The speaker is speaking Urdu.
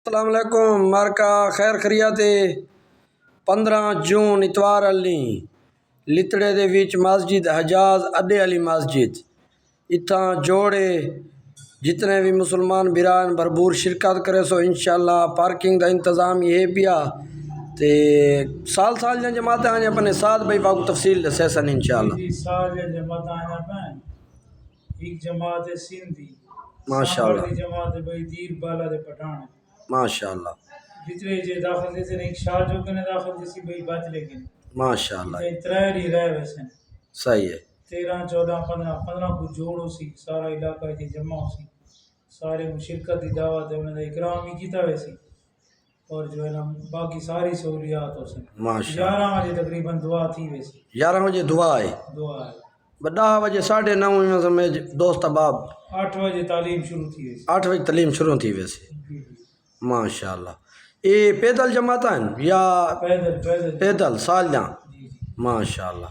السلام علیکم مارکا خیر خریات 15 جون اتوار علی لتڑے دے وچ مسجد حجاز اڈے علی مسجد اتھاں جوڑے جتنے بھی مسلمان بران بھرپور شرکت کرے سو انشاءاللہ پارکنگ دا انتظام یہ پیا تے سال جن جماعت آنے اپنے ساتھ بھائی باقو تفصیل دسے سن انشاءاللہ جی سال جن جماعت آنے اپنے ایک جماعت سندھی ماشاءاللہ سامبر دی جماعت بھائی دیر بالا دے پٹھان ماشاءاللہ جتنے جے داخل دیتے ہیں ایک شاہ جو کنے داخل دیسی بھائی بات لیکن ماشاءاللہ ترائر ہی رہ ویسے صحیح ہے 13 14 15 کو جوڑ ہو سی سارا علاقہ تھی جمع ہو سی سارے شرکت دی دعوت ہے انہوں نے اکرام بھی کیتا ویسی اور جو ہے نا باقی ساری سہولیات ہو سن 11 بجے تقریباً دعا تھی ویسی 11 بجے دعا ہے دعا ہے 10 بجے 9:30 میں دوست احباب 8 بجے تعلیم شروع تھی ویسی 8 بجے تعلیم شروع تھی ویسے ماشاءاللہ یہ پیدل جماعت ہیں یا پیدل پیدل سال جاں ماشاءاللہ